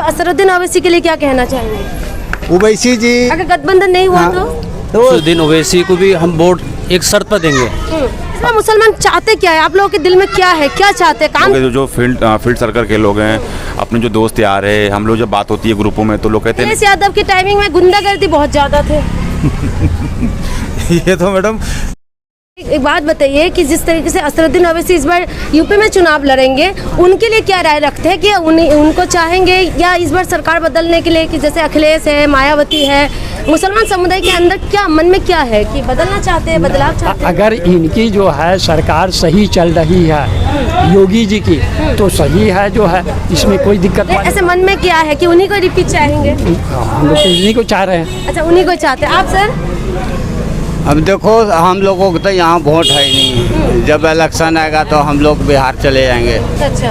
असरुद्दीन ओवैसी के लिए क्या कहना चाहेंगे? ओवैसी जी अगर गठबंधन नहीं हुआ तो असरुद्दीन ओवैसी को भी हम वोट एक शर्त पर देंगे। इसमें मुसलमान चाहते क्या है? आप लोगों के दिल में क्या है, क्या चाहते हैं? काम जो फील्ड सर्कल के लोग हैं, अपने जो दोस्त यार है, हम लोग जब बात होती है ग्रुपों में तो लोग कहते हैं अखिलेश यादव की टाइमिंग में गुंडागर्दी बहुत ज्यादा थे। ये तो मैडम एक बात बताइए कि जिस तरीके से असरुद्दीन ओवैसी इस बार यूपी में चुनाव लड़ेंगे, उनके लिए क्या राय रखते हैं कि उनको चाहेंगे या इस बार सरकार बदलने के लिए, कि जैसे अखिलेश है, मायावती है, मुसलमान समुदाय के अंदर क्या मन में क्या है कि बदलना चाहते हैं, बदलाव चाहते हैं? अगर इनकी जो है सरकार सही चल रही है योगी जी की तो सही है जो है, इसमें कोई दिक्कत नहीं। ऐसे मन में क्या है कि उन्हीं को रिपीट चाहेंगे? हम लोग इन्हीं को चाह रहे हैं। अच्छा, उन्हीं को चाहते हैं। आप सर? अब देखो, हम लोगों को तो यहाँ वोट है नहीं। जब इलेक्शन आएगा तो हम लोग बिहार चले जाएंगे। अच्छा,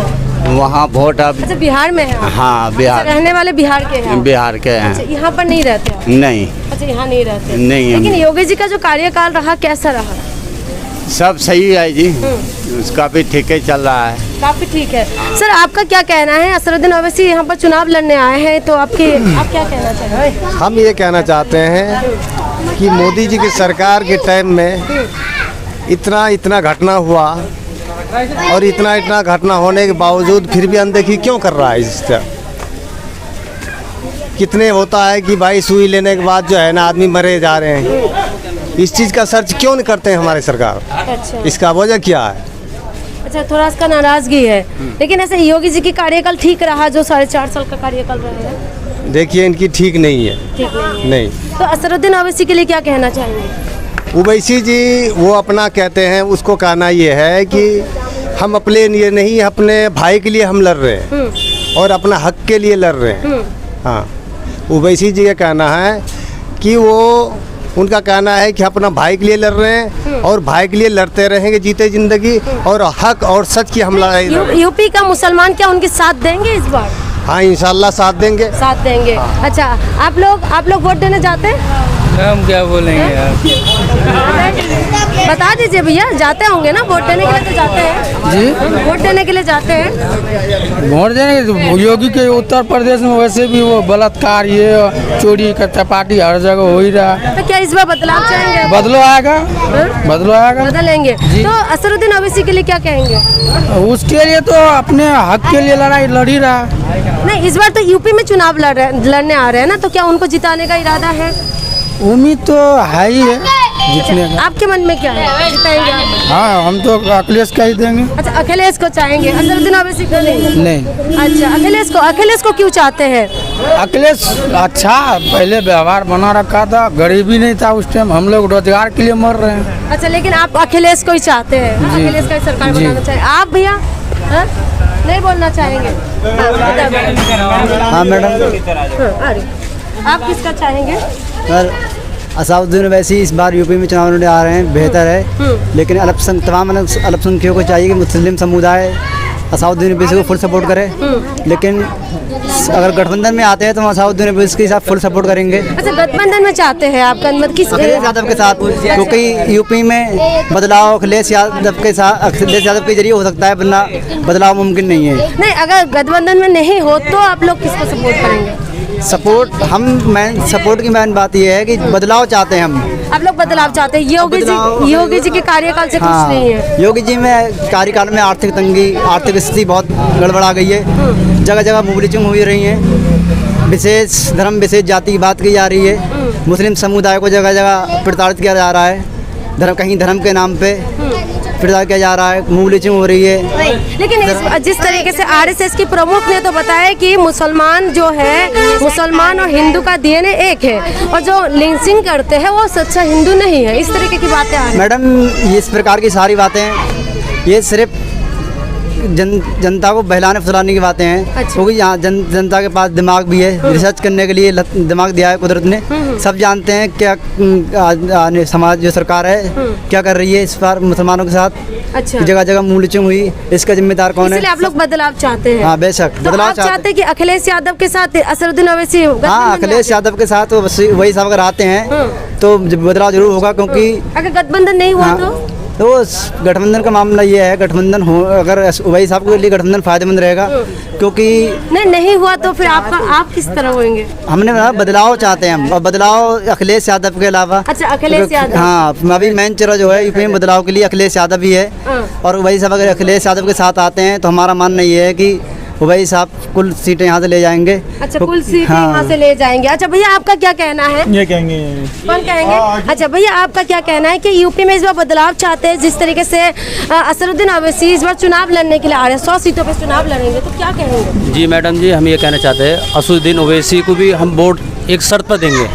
वहाँ वोट अब। अच्छा, बिहार में है? हाँ, बिहार। अच्छा, रहने वाले बिहार के हैं? बिहार के हैं। अच्छा, यहाँ पर नहीं रहते हैं? नहीं। अच्छा, यहाँ नहीं रहते? नहीं। लेकिन योगी जी का जो कार्यकाल रहा कैसा रहा? सब सही है जी, उसका भी ठीक ही चल रहा है। काफी ठीक है। सर, आपका क्या कहना है? असरुद्दीन ओवैसी यहाँ पर चुनाव लड़ने आए हैं तो आप क्या कहना चाहेंगे? हम ये कहना चाहते हैं कि मोदी जी की सरकार के टाइम में इतना घटना हुआ और इतना घटना होने के बावजूद फिर भी अनदेखी क्यों कर रहा है इसका? कितने होता है कि भाई सुई लेने के बाद जो है ना आदमी मरे जा रहे हैं, इस चीज़ का सर्च क्यों नहीं करते हैं हमारी सरकार? अच्छा, इसका वजह क्या है? अच्छा, थोड़ा इसका नाराजगी है। लेकिन ऐसे योगी जी की कार्यकाल ठीक रहा जो 4.5 साल का कार्यकाल रहा है? देखिए, इनकी ठीक नहीं है। ठीक नहीं। तो असरुद्दीन ओवैसी के लिए क्या कहना चाहेंगे? ओवैसी जी वो अपना कहते हैं, उसको कहना ये है कि हम अपने लिए नहीं, अपने भाई के लिए हम लड़ रहे हैं और अपना हक के लिए लड़ रहे हैं। हाँ, ओवैसी जी का कहना है कि उनका कहना है कि अपना भाई के लिए लड़ रहे हैं और भाई के लिए लड़ते रहेंगे जीते जिंदगी, और हक और सच की हम लड़ाई। यूपी का मुसलमान क्या उनके साथ देंगे इस बार? हाँ, इंशाल्लाह साथ देंगे। साथ देंगे। अच्छा, आप लोग वोट देने जाते हैं? हम क्या बोलेंगे यार। बता दीजिए भैया, जाते होंगे ना वोट देने के लिए? तो जाते हैं जी, वोट देने के लिए जाते हैं। वोट देने योगी के उत्तर प्रदेश में वैसे भी वो बलात्कार, ये चोरी का चपाटी हर जगह हो ही रहा है। तो क्या इस बार बदलाव चाहेंगे? बदलो आएगा, बदलो आएगा, बदलेंगे। तो असरुद्दीन ओवैसी के लिए क्या कहेंगे? उसके लिए तो अपने हक के लिए लड़ाई लड़ ही रहा है। नहीं, इस बार तो यूपी में चुनाव लड़ने आ रहे हैं ना, तो क्या उनको जिताने का इरादा है? उम्मीद तो है ही है जीतने का। आपके मन में क्या है, जिताएंगे आप? हाँ, हम तो अखिलेश का ही देंगे। अच्छा, अखिलेश को चाहेंगे, असरुद्दीन ओवैसी को नहीं। अच्छा, अखिलेश को क्यों चाहते हैं? अखिलेश अच्छा पहले व्यवहार बना रखा था, गरीबी नहीं था उस टाइम, हम लोग रोजगार के लिए मर रहे हैं। अच्छा, लेकिन आप अखिलेश को ही चाहते हैं? अखिलेश का ही सरकार बनाना चाहिए। आप भैया नहीं बोलना चाहेंगे? हाँ मैडम, आप किसका चाहेंगे? सर असदुद्दीन ओवैसी इस बार यूपी में चुनाव लड़ने आ रहे हैं, बेहतर है। लेकिन तमाम अल्पसंख्यकों को चाहिए कि मुस्लिम समुदाय असदुद्दीन ओवैसी को फुल सपोर्ट करे। लेकिन अगर गठबंधन में आते हैं तो हम असदुद्दीन ओवैसी के साथ फुल सपोर्ट करेंगे। अच्छा, गठबंधन में चाहते हैं आप? किस अखिलेश यादव के साथ, क्योंकि यूपी में बदलाव अखिलेश यादव के जरिए हो सकता है, वरना बदलाव मुमकिन नहीं है। नहीं, अगर गठबंधन में नहीं हो तो आप लोग किसको सपोर्ट करेंगे? सपोर्ट की मेन बात यह है कि बदलाव चाहते हैं हम। आप लोग बदलाव चाहते हैं? योगी जी के कार्यकाल से कुछ नहीं है? योगी जी में कार्यकाल में आर्थिक तंगी, आर्थिक स्थिति बहुत गड़बड़ा गई है। जगह जगह मोबिलिटिंग हो रही है, विशेष धर्म विशेष जाति की बात की जा रही है। मुस्लिम समुदाय को जगह जगह प्रताड़ित किया जा रहा है, कहीं धर्म के नाम पे प्रचार किया जा रहा है, मोबिलिटिंग हो रही है। लेकिन जिस तरीके से आरएसएस की प्रमुख ने तो बताया कि मुसलमान जो है, मुसलमान और हिंदू का डीएनए एक है, और जो लिंचिंग करते हैं वो सच्चा हिंदू नहीं है, इस तरीके की बातें आ रही हैं। मैडम, इस प्रकार की सारी बातें ये सिर्फ जनता को बहलाने फुसलाने की बातें हैं। अच्छा। क्योंकि यहाँ जनता के पास दिमाग भी है, रिसर्च करने के लिए दिमाग दिया है कुदरत ने। सब जानते हैं क्या समाज जो सरकार है क्या कर रही है इस बार मुसलमानों के साथ। अच्छा, जगह जगह मूल्यवृद्धि हुई, इसका जिम्मेदार कौन है? इसलिए आप लोग बदलाव चाहते हैं? हाँ, बेशक तो बदलाव आप चाहते हैं कि अखिलेश यादव के साथ असरुद्दीन ओवैसी? हाँ, अखिलेश यादव के साथ वही सब अगर आते हैं तो बदलाव जरूर होगा, क्योंकि अगर गठबंधन नहीं हुआ तो गठबंधन का मामला ये है, गठबंधन हो अगर ओवैसी साहब के लिए गठबंधन फायदेमंद रहेगा, क्योंकि नहीं हुआ तो फिर आप किस तरह होंगे? हमने बदलाव चाहते हैं हम, और बदलाव अखिलेश यादव के अलावा। अच्छा, अखिलेश यादव। हाँ, अभी मेन चेहरा जो है यूपी में बदलाव के लिए अखिलेश यादव ही है। और ओवैसी साहब अगर अखिलेश यादव के साथ आते हैं तो हमारा मानना ये है कि ओवैसी साहब कुल सीटें यहाँ से ले जाएंगे। अच्छा, कुल सीटें हाँ। यहाँ से ले जाएंगे। अच्छा भैया, आपका क्या कहना है? ये कहेंगे कौन कहेंगे? अच्छा भैया, आपका क्या कहना है कि यूपी में इस बार बदलाव चाहते हैं, जिस तरीके से असरुद्दीन ओवैसी इस बार चुनाव लड़ने के लिए आ रहे हैं, 100 सीटों पे चुनाव लड़ेंगे, तो क्या कहेंगे? जी मैडम जी, हम ये कहना चाहते हैं असरुद्दीन ओवैसी को भी हम वोट एक शर्त पर देंगे।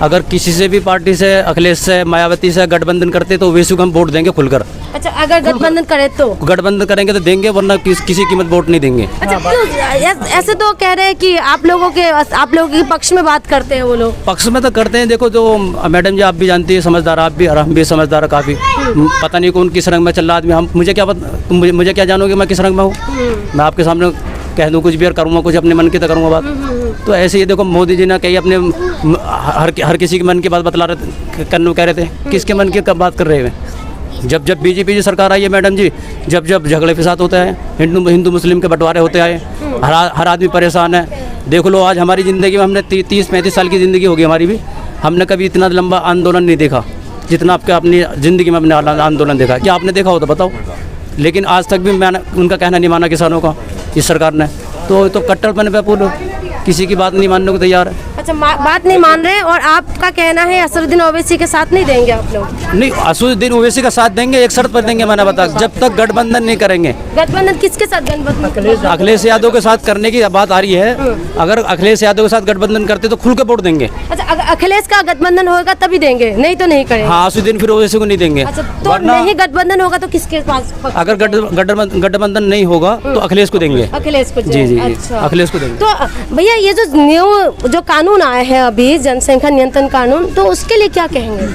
अगर किसी से भी पार्टी से, अखिलेश से, मायावती से गठबंधन करते तो ओवैसी को हम वोट देंगे खुलकर। अच्छा, अगर गठबंधन करे तो? गठबंधन करेंगे तो देंगे, वरना किसी कीमत वोट नहीं देंगे। अच्छा, क्यों ऐसे तो कह रहे हैं कि आप लोगों के पक्ष में बात करते हैं वो लोग? पक्ष में तो करते हैं। देखो, जो मैडम जी आप भी जानती है, समझदार आप भी और हम भी समझदार काफ़ी। पता नहीं कौन किस रंग में चल रहा आदमी, हम मुझे क्या पता, मुझे क्या जानोगे मैं किस रंग में हूँ? मैं आपके सामने कह दूँ कुछ भी और करूँगा कुछ, अपने मन की तो करूँगा बात। तो ऐसे ही देखो, मोदी जी ने कही अपने हर किसी के मन की बात बतला रहे, कह रहे थे। किसके मन की कब बात कर रहे हैं? जब बीजेपी की सरकार आई है मैडम जी, जब झगड़े फसाद होते हैं, हिंदू मुस्लिम के बंटवारे होते आए, हर आदमी परेशान है। देख लो, आज हमारी ज़िंदगी में हमने 30-35 साल की ज़िंदगी होगी हमारी भी, हमने कभी इतना लंबा आंदोलन नहीं देखा जितना आपके अपनी ज़िंदगी में अपने आंदोलन देखा। क्या आपने देखा हो तो बताओ। लेकिन आज तक भी मैंने उनका कहना नहीं माना किसानों का, इस सरकार ने। तो कट्टरपन पे पूरे किसी की बात नहीं मानने को तैयार है। अच्छा, बात नहीं मान रहे, और आपका कहना है असरुद्दीन ओवैसी के साथ नहीं देंगे आप लोग? नहीं, असरुद्दीन ओवैसी का साथ देंगे, एक शर्त पर देंगे, मैंने बताया, जब तक गठबंधन नहीं करेंगे। गठबंधन किसके साथ? गठबंधन अखिलेश यादव के साथ करने की बात आ रही है। अगर अखिलेश यादव के साथ गठबंधन करते तो खुल के वोट देंगे। अच्छा, अगर अखिलेश का गठबंधन होगा तभी देंगे, नहीं तो नहीं करेंगे? हाँ, असरुद्दीन फिर ओवैसी को नहीं देंगे। अच्छा, तो नहीं गठबंधन होगा तो किसके पास? अगर गठबंधन नहीं होगा तो अखिलेश को देंगे। अखिलेश को? जी, अच्छा, अखिलेश को देंगे। तो भैया, ये जो कानून आए हैं अभी, जनसंख्या नियंत्रण कानून, तो उसके लिए क्या कहेंगे?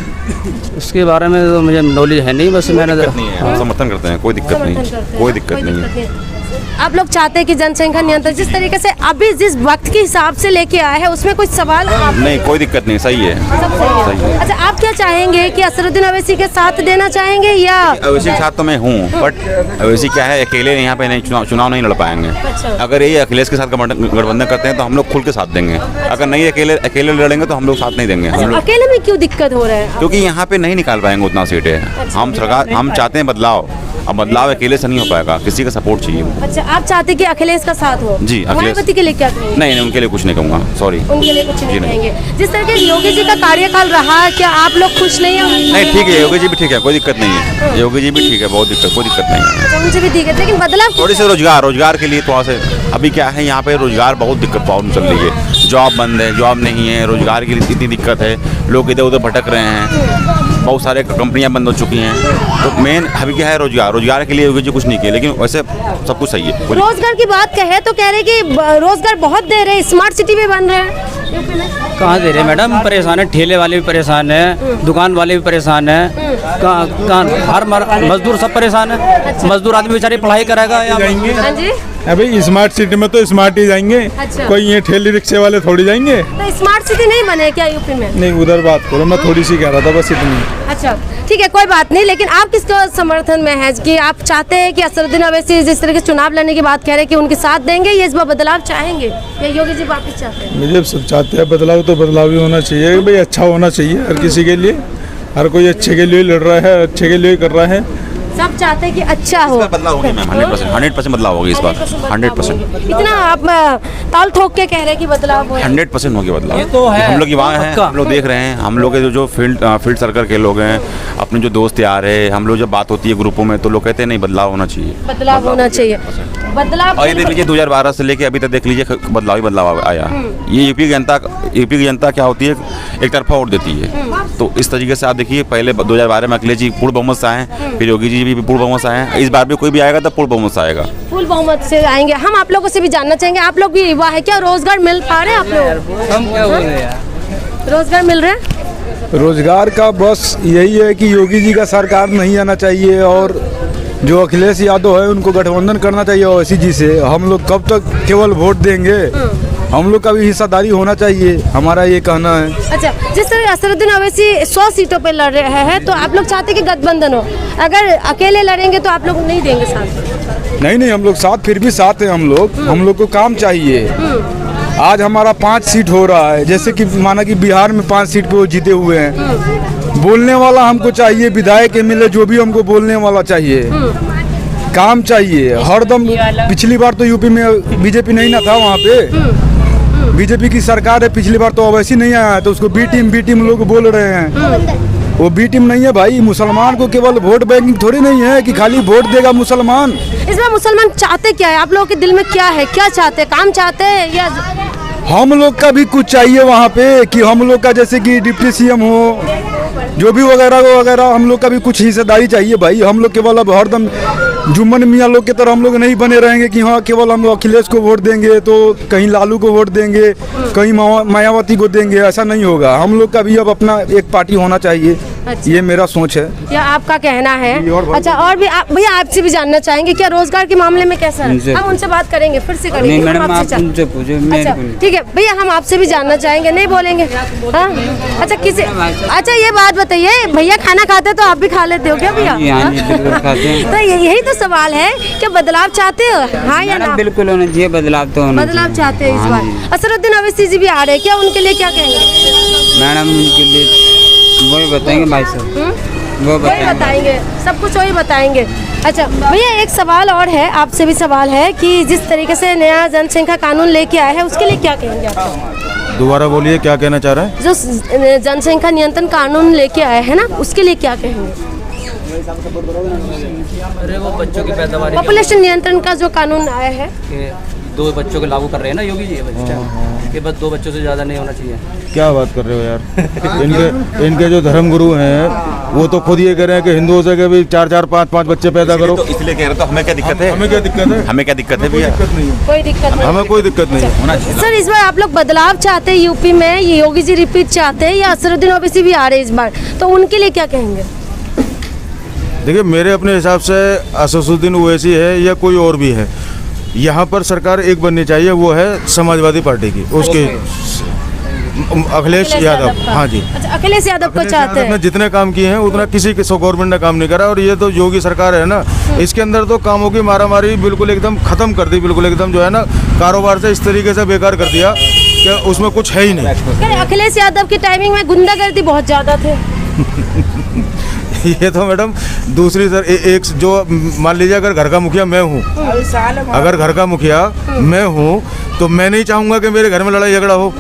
उसके बारे में तो मुझे नॉलेज है नहीं, बस मैंने नहीं है, हम समर्थन करते हैं, कोई दिक्कत नहीं, कोई दिक्कत नहीं है। आप लोग चाहते हैं कि जनसंख्या नियंत्रण जिस तरीके से अभी जिस वक्त के हिसाब से लेके आए हैं उसमें कोई सवाल? नहीं, कोई दिक्कत नहीं, सही है, सब सही है। अच्छा, आप क्या चाहेंगे कि असरुद्दीन ओवैसी के साथ देना चाहेंगे या? ओवैसी के साथ तो मैं हूँ, बट ओवैसी क्या है, अकेले यहाँ पे नहीं चुनाव नहीं लड़ पाएंगे। अगर ये अखिलेश के साथ गठबंधन करते हैं तो हम लोग खुल के साथ देंगे। अगर नहीं अकेले लड़ेंगे तो हम लोग साथ नहीं देंगे। हम लोग अकेले में क्यों दिक्कत हो रहा है? क्योंकि यहाँ पे नहीं निकाल पाएंगे उतना सीटें। हम चाहते हैं बदलाव, अब बदलाव अकेले से नहीं हो पाएगा, किसी का सपोर्ट चाहिए। अच्छा, आप चाहते कि अखिलेश का साथ हो? जी, अखिलेश। मायावती के लिए क्या कहेंगे? नहीं, उनके लिए कुछ नहीं कहूँगा, सॉरी, उनके लिए कुछ नहीं नहीं। कहेंगे। जिस तरह के योगी जी का कार्यकाल रहा है, क्या आप लोग खुश नहीं हो? नहीं, ठीक है, योगी जी भी ठीक है, कोई दिक्कत नहीं है। योगी जी भी ठीक है, बहुत दिक्कत, कोई दिक्कत नहीं है। अच्छा, उनसे भी ठीक है, लेकिन बदलाव थोड़ी सी रोजगार के लिए थोड़ा सा अभी क्या है, यहाँ पे रोजगार बहुत दिक्कत प्रॉब्लम चल रही है। जॉब बंद है, जॉब नहीं है, रोजगार की इतनी दिक्कत है, लोग इधर उधर भटक रहे हैं, बहुत सारे कंपनियां बंद हो चुकी हैं। तो मेन अभी क्या है, रोजगार के लिए योगी जी कुछ नहीं किया, लेकिन वैसे सब कुछ सही है। रोजगार की बात कहे तो कह रहे कि रोजगार बहुत दे रहे, स्मार्ट सिटी भी बन रहे हैं यूपी में। कहाँ दे रहे मैडम? परेशान है, ठेले वाले भी परेशान है, दुकान वाले भी परेशान है, कहाँ हर मजदूर सब परेशान है। मजदूर आदमी बेचारे पढ़ाई कराएगा या जाएंगे? हाँ जी, अभी स्मार्ट सिटी में तो स्मार्ट ही जाएंगे। अच्छा। कोई ये ठेली रिक्शे वाले थोड़ी जाएंगे। तो स्मार्ट सिटी नहीं बने क्या यूपी में? नहीं, उधर बात करो, मैं थोड़ी सी कह रहा था, बस इतनी। अच्छा, ठीक है, कोई बात नहीं, लेकिन आप किसका समर्थन में है कि आप चाहते हैं कि असरुद्दीन ओवैसी जिस तरह के चुनाव लड़ने की बात कह रहे हैं कि उनके साथ देंगे, या इस बार बदलाव चाहेंगे, या योगी जी वापिस चाहते हैं? मुझे सब चाहते हैं बदलाव, तो बदलाव ही होना चाहिए भाई, अच्छा होना चाहिए हर किसी के लिए। हर कोई अच्छे के लिए लड़ रहा है, अच्छे के लिए कर रहा है। सब चाहते हैं कि अच्छा हो। बदलाव होगी मैम, 100% बदलाव होगी इस बार, 100%। इतना आप ताल ठोक के कह रहे हैं कि बदलाव हो? 100% होगी बदलाव। ये तो है, हम लोग युवा हैं, हम लोग देख रहे हैं, हम लोग के जो फील्ड सर्कल के लोग हैं, अपने जो दोस्त यार है, हम लोग जब बात होती है ग्रुपों में तो लोग कहते हैं नहीं, बदलाव होना चाहिए, बदलाव होना चाहिए। बदलाव, और ये देख लीजिए 2012 से लेके अभी तक देख लीजिए बदलाव ही बदलाव आया। ये यूपी की जनता क्या होती है, एक तरफा वोट देती है। तो इस तरीके से आप देखिए, पहले 2012 में अखिलेश जी पूर्ण बहुमत से आए, फिर योगी जी भी पूर्ण बहुमत से आए, इस बार भी कोई भी आएगा तो पूर्ण बहुमत से आएगा, फुल बहुमत से आएंगे। हम आप लोगों से भी जानना चाहेंगे, आप लोग भी युवा है, क्या रोजगार मिल पा रहे हैं आप लोग? हम क्या बोल रहे हैं यार? रोजगार मिल रहे हैं? रोजगार का बस यही है कि योगी जी का सरकार नहीं आना चाहिए, और जो अखिलेश यादव है उनको गठबंधन करना चाहिए ओवैसी जी से। हम लोग कब तक केवल वोट देंगे? हम लोग का भी हिस्सेदारी होना चाहिए, हमारा ये कहना है। अच्छा, जिस तरह असरुद्दीन ओवैसी 100 सीटों पे लड़ रहे हैं तो आप लोग चाहते हैं कि गठबंधन हो, अगर अकेले लड़ेंगे तो आप लोग नहीं देंगे साथ? नहीं, हम लोग साथ, फिर भी साथ हैं हम लोग को काम चाहिए। आज हमारा 5 सीट हो रहा है, जैसे कि माना कि बिहार में 5 सीट पे वो जीते हुए हैं। बोलने वाला हमको चाहिए, विधायक एमएलए जो भी हमको बोलने वाला चाहिए, काम चाहिए हरदम। पिछली बार तो यूपी में बीजेपी नहीं ना था, वहाँ पे बीजेपी की सरकार है। पिछली बार तो ओवैसी नहीं आया है, तो उसको बी टीम लोग बोल रहे हैं। वो बी टीम नहीं है भाई, मुसलमान को केवल वोट बैंकिंग थोड़ी नहीं है कि खाली वोट देगा मुसलमान। इसमें मुसलमान चाहते क्या है? आप लोगों के दिल में क्या है, क्या चाहते हैं? काम चाहते हैं या हम लोग का भी कुछ चाहिए वहाँ पे, कि हम लोग का जैसे कि डिप्टी सीएम हो, जो भी वगैरह हम लोग का भी कुछ हिस्सेदारी चाहिए भाई। हम लोग केवल अब हरदम जुम्मन मियाँ लोग की तरह हम लोग नहीं बने रहेंगे कि हाँ केवल हम अखिलेश को वोट देंगे, तो कहीं लालू को वोट देंगे, कहीं मायावती को देंगे, ऐसा नहीं होगा। हम लोग का भी अब अपना एक पार्टी होना चाहिए। अच्छा। ये मेरा सोच है, या आपका कहना है? अच्छा, और भी भैया आपसे भी जानना चाहेंगे क्या रोजगार के मामले में कैसा है? हम उनसे बात करेंगे, फिर से करेंगे। अच्छा ठीक है भैया, हम आपसे भी जानना चाहेंगे। नहीं बोलेंगे? हाँ अच्छा, अच्छा ये बात बताइए, भैया खाना खाते तो आप भी खा लेते हो क्या भैया? तो यही तो सवाल है, क्या बदलाव चाहते हो, हाँ या ना? बिल्कुल होना चाहिए बदलाव, तो बदलाव चाहते हैं इस बार। असरुद्दीन ओवैसी जी भी आ रहे हैं, क्या उनके लिए क्या कहेंगे? मैडम उनके लिए वही बताएंगे भाई साहब, वो बताएंगे, सब कुछ वही बताएंगे। अच्छा भैया, एक सवाल और है, आपसे भी सवाल है कि जिस तरीके से नया जनसंख्या कानून लेके आया है उसके लिए क्या कहेंगे आप? दोबारा बोलिए, क्या कहना चाह रहे हैं? जो जनसंख्या नियंत्रण कानून लेके आया है ना, उसके लिए क्या कहेंगे? अरे वो बच्चों की पैदावार, पॉपुलेशन नियंत्रण का जो कानून आया है, 2 बच्चों को लागू कर रहे हैं ना योगी जी, कि बस 2 बच्चों से ज़्यादा नहीं होना चाहिए। क्या बात कर रहे हो यार? इनके जो धर्मगुरु हैं वो तो खुद ये कह रहे हैं कि हिंदुओं से कि भी 4-4, 5-5 बच्चे पैदा करो। तो इसलिए कह रहे, तो हमें क्या दिक्कत है? हमें क्या दिक्कत है? हमें क्या दिक्कत है भैया? कोई दिक्कत नहीं, हमें कोई दिक्कत नहीं होना चाहिए। सर इस बार आप लोग बदलाव चाहते हैं यूपी में, ये योगी जी रिपीट चाहते हैं, या असरुद्दीन ओवैसी भी आ रहे हैं इस बार, तो उनके लिए क्या कहेंगे? देखिए, मेरे अपने हिसाब से असदुद्दीन ओवैसी है या कोई और भी है, यहाँ पर सरकार एक बननी चाहिए, वो है समाजवादी पार्टी की, उसके अखिलेश यादव। हाँ जी। अच्छा, अखिलेश यादव को चाहते हैं। जितने काम किए हैं उतना किसी के गवर्नमेंट ने काम नहीं करा, और ये तो योगी सरकार है ना, इसके अंदर तो कामों की मारामारी बिल्कुल एकदम खत्म कर दी, बिल्कुल एकदम जो है ना कारोबार से इस तरीके से बेकार कर दिया कि उसमें कुछ है ही नहीं। अखिलेश यादव की टाइमिंग में गुंडागर्दी बहुत ज्यादा थे। ये तो मैडम दूसरी सर एक जो मान लीजिए, अगर घर का मुखिया मैं हूँ, अगर घर का मुखिया मैं हूँ, तो मैं नहीं चाहूँगा कि मेरे घर में लड़ाई झगड़ा हो,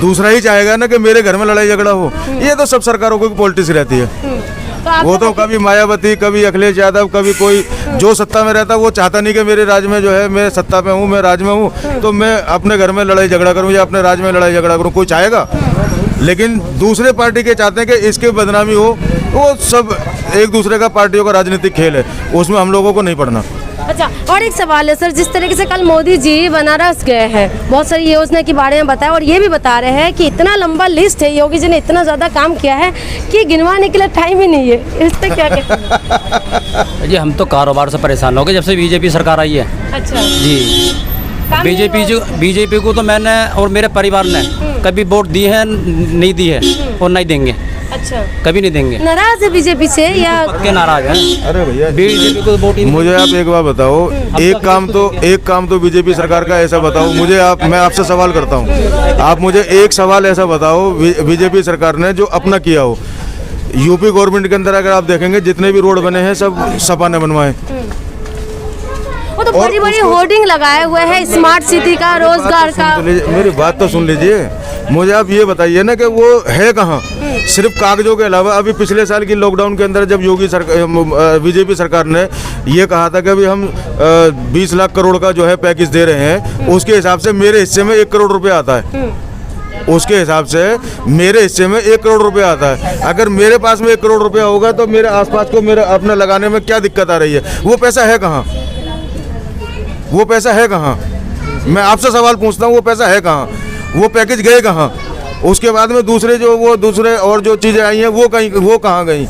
दूसरा ही चाहेगा ना कि मेरे घर में लड़ाई झगड़ा हो। ये तो सब सरकारों की पॉलिटिक्स रहती है। वो तो कभी मायावती, कभी अखिलेश यादव, कभी कोई जो सत्ता में रहता है वो चाहता नहीं कि मेरे राज्य में जो है, मैं सत्ता पे हूँ, मैं राज्य में हूँ, तो मैं अपने घर में लड़ाई झगड़ा करूँ या अपने राज्य में लड़ाई झगड़ा करूँ, कोई चाहेगा? लेकिन दूसरे पार्टी के चाहते हैं कि इसके बदनामी हो। वो सब एक दूसरे का पार्टियों का राजनीतिक खेल है, उसमें हम लोगों को नहीं पड़ना। अच्छा, और एक सवाल है सर, जिस तरीके से कल मोदी जी बनारस गए हैं, बहुत सारी योजना के बारे में बताया, और ये भी बता रहे हैं कि इतना लंबा लिस्ट है, योगी जी ने इतना ज़्यादा काम किया है कि गिनवाने के लिए टाइम ही नहीं है। इस पर क्या कहें? जी हम तो कारोबार से परेशान हो गए जब से बीजेपी सरकार आई है। अच्छा जी, बीजेपी को तो मैंने और मेरे परिवार ने कभी वोट दी है नहीं दी है, और नहीं देंगे। अच्छा, कभी नहीं देंगे। नाराज है बीजेपी से या पक्के नाराज हैं? अरे भैया, बीजेपी को वोट ही नहीं। मुझे आप एक बात बताओ, एक काम तो बीजेपी सरकार का ऐसा बताओ मुझे, मैं आपसे सवाल करता हूँ, आप मुझे एक सवाल ऐसा बताओ बीजेपी सरकार ने जो अपना किया हो। यूपी गवर्नमेंट के अंदर अगर आप देखेंगे जितने भी रोड बने हैं सब सपा ने बनवाए। वो तो बड़ी बड़ी होर्डिंग लगाए हुए हैं, स्मार्ट सिटी का, रोजगार का। मेरी बात तो सुन लीजिए, मुझे आप ये बताइए ना कि वो है कहाँ? सिर्फ कागजों के अलावा अभी पिछले साल की लॉकडाउन के अंदर जब योगी सरकार, बीजेपी सरकार ने ये कहा था कि अभी हम 20 लाख करोड़ का जो है पैकेज दे रहे हैं, उसके हिसाब से मेरे हिस्से में 1 करोड़ रुपया आता है। उसके हिसाब से मेरे हिस्से में 1 करोड़ रुपया आता है। अगर मेरे पास में 1 करोड़ रुपया होगा तो मेरे आसपास को मेरे अपना लगाने में क्या दिक्कत आ रही है? वो पैसा है कहाँ? वो पैसा है कहाँ? मैं आपसे सवाल पूछता हूँ, वो पैसा है कहाँ? वो पैकेज गए कहाँ? उसके बाद में दूसरे और जो चीज़ें आई हैं वो कहाँ गई?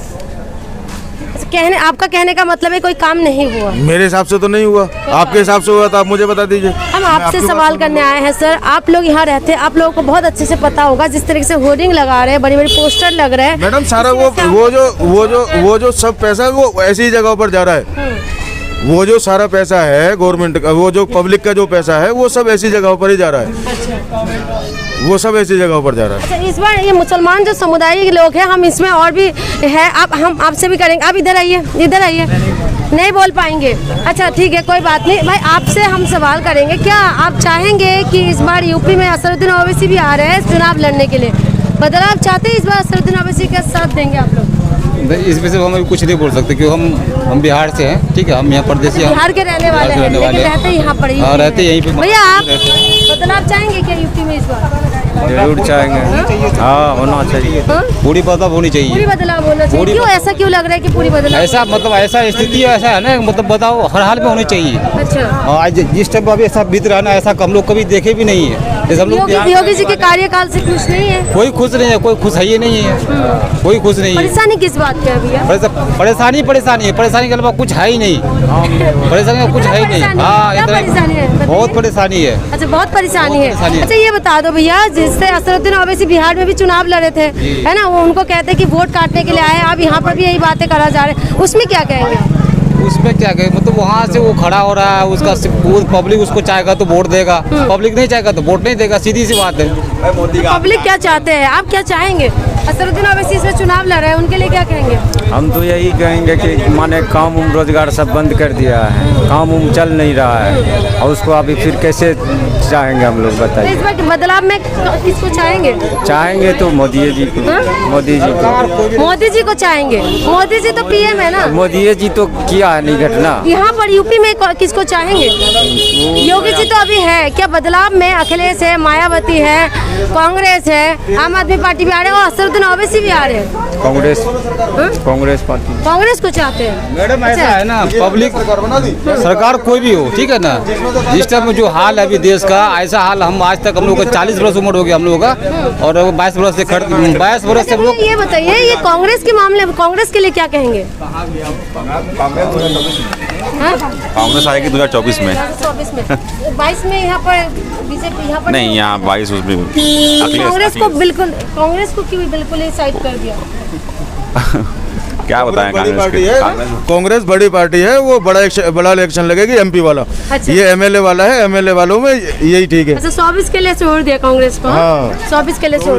आपका कहने का मतलब है कोई काम नहीं हुआ? मेरे हिसाब से तो नहीं हुआ, आपके हिसाब से हुआ तो आप मुझे बता दीजिए। हम आपसे सवाल करने आए हैं सर। आप लोग यहाँ रहते हैं, आप लोगों को बहुत अच्छे से पता होगा जिस तरीके से होर्डिंग लगा रहे हैं, बड़ी बड़ी पोस्टर लग रहे हैं। मैडम सारा वो जो सब पैसा है वो ऐसी जगहों पर जा रहा है। वो जो सारा पैसा है गवर्नमेंट का, वो जो पब्लिक का जो पैसा है वो सब ऐसी जगहों पर ही जा रहा है। वो सब ऐसी जगहों पर जा रहा है। अच्छा, इस बार ये मुसलमान जो समुदाय के लोग हैं, हम इसमें और भी है, आप हम आपसे भी करेंगे। आप इधर आइए, इधर आइए। नहीं बोल पाएंगे? अच्छा ठीक है, कोई बात नहीं भाई, आपसे हम सवाल करेंगे। क्या आप चाहेंगे कि इस बार यूपी में असरुद्दीन ओवैसी भी आ रहे हैं चुनाव लड़ने के लिए? बदलाव चाहते हैं इस बार? असरुद्दीन ओवैसी का साथ देंगे आप लोग? इस वजह से हम कुछ नहीं बोल सकते क्योंकि हम बिहार से हैं, ठीक है, हम यहाँ परदेसी हैं, बिहार के रहने वाले हैं, लेकिन रहते यहाँ पर ही। हाँ, रहते यहीं पे। भैया आप बदलाव चाहेंगे क्या यूपी में इस बार? जरूर चाहेंगे। हाँ, होना चाहिए। पूरी बदलाव होनी चाहिए। पूरी बदलाव होना चाहिए। क्यों ऐसा क्यों लग रहा है कि पूरी बदलाव? ऐसा मतलब ऐसा स्थिति ऐसा है ना, मतलब बताओ हर हाल में होनी चाहिए। अच्छा, आज जिस टाइम अभी ऐसा बीत रहा है ना, ऐसा हम लोग कभी देखे भी नहीं है। जैसे हम लोग योगी जी के कार्यकाल से खुश नहीं है? कोई खुश नहीं है, कोई खुश है ही नहीं है, कोई खुश नहीं है। परेशानी किस बात की है भैया? परेशानी है, परेशानी के अलावा कुछ है ही नहीं। परेशानी का कुछ है ही नहीं। हाँ, क्या परेशानी है? बहुत परेशानी है। अच्छा, बहुत परेशानी है। परेशानी है। अच्छा ये बता दो भैया, जिससे असरुद्दीन ओवैसी बिहार में भी चुनाव लड़े थे, है ना, वो उनको कहते हैं कि वोट काटने के लिए आए, अब यहाँ पर भी यही बातें करा जा रहे हैं, उसमें क्या कहेंगे? उसमें क्या कहे, मतलब वहाँ से वो खड़ा हो रहा है, उसका पब्लिक उसको चाहेगा तो वोट देगा, पब्लिक नहीं चाहेगा तो वोट नहीं देगा, सीधी सी बात है। पब्लिक क्या चाहते हैं, आप क्या चाहेंगे? असरुद्दीन ओवैसी इसमें चुनाव लड़ रहे हैं, उनके लिए क्या कहेंगे? हम तो यही कहेंगे कि माने काम रोजगार सब बंद कर दिया है, काम चल नहीं रहा है, और उसको अभी फिर कैसे चाहेंगे हम लोग, तो बताइए। इस बार बदलाव में किसको चाहेंगे? चाहेंगे तो मोदी जी को। मोदी जी को। मोदी जी को चाहेंगे? मोदी जी तो पीएम है ना। मोदी जी तो किया है नहीं घटना। यहाँ पर यूपी में किसको चाहेंगे? योगी जी तो अभी है, क्या बदलाव में अखिलेश है, मायावती है, कांग्रेस है, आम आदमी पार्टी भी आ रहे हैं, और असरुद्दीन ओवैसी भी आ रहे हैं। कांग्रेस पार्टी। कांग्रेस को चाहते हैं? मैडम ऐसा है ना, पब्लिक सरकार कोई भी हो, ठीक है ना, जिस टाइम जो हाल है अभी देश का, ऐसा हाल हम आज तक, हम लोग का 40 वर्ष उम्र हो गया हम लोग का, और 22 वर्ष से 22 वर्ष से हम लोग। ये बताइए, ये कांग्रेस के मामले में कांग्रेस के लिए क्या कहेंगे? कांग्रेस आएगी 2024 में। 2024 में 22 में यहाँ पर बीजेपी यहाँ पर नहीं, यहाँ 22 उसमें कांग्रेस को बिल्कुल, कांग्रेस को क्यों बिल्कुल ही साइड कर दिया? क्या बताएं, कांग्रेस बड़ी पार्टी है, वो बड़ा इलेक्शन लगेगी एमपी वाला। अच्छा। ये एमएलए वाला है, एमएलए वालों में यही ठीक है। अच्छा, 24 के लिए छोड़ दिया कांग्रेस को? हाँ। 24 के लिए छोड़ दिया।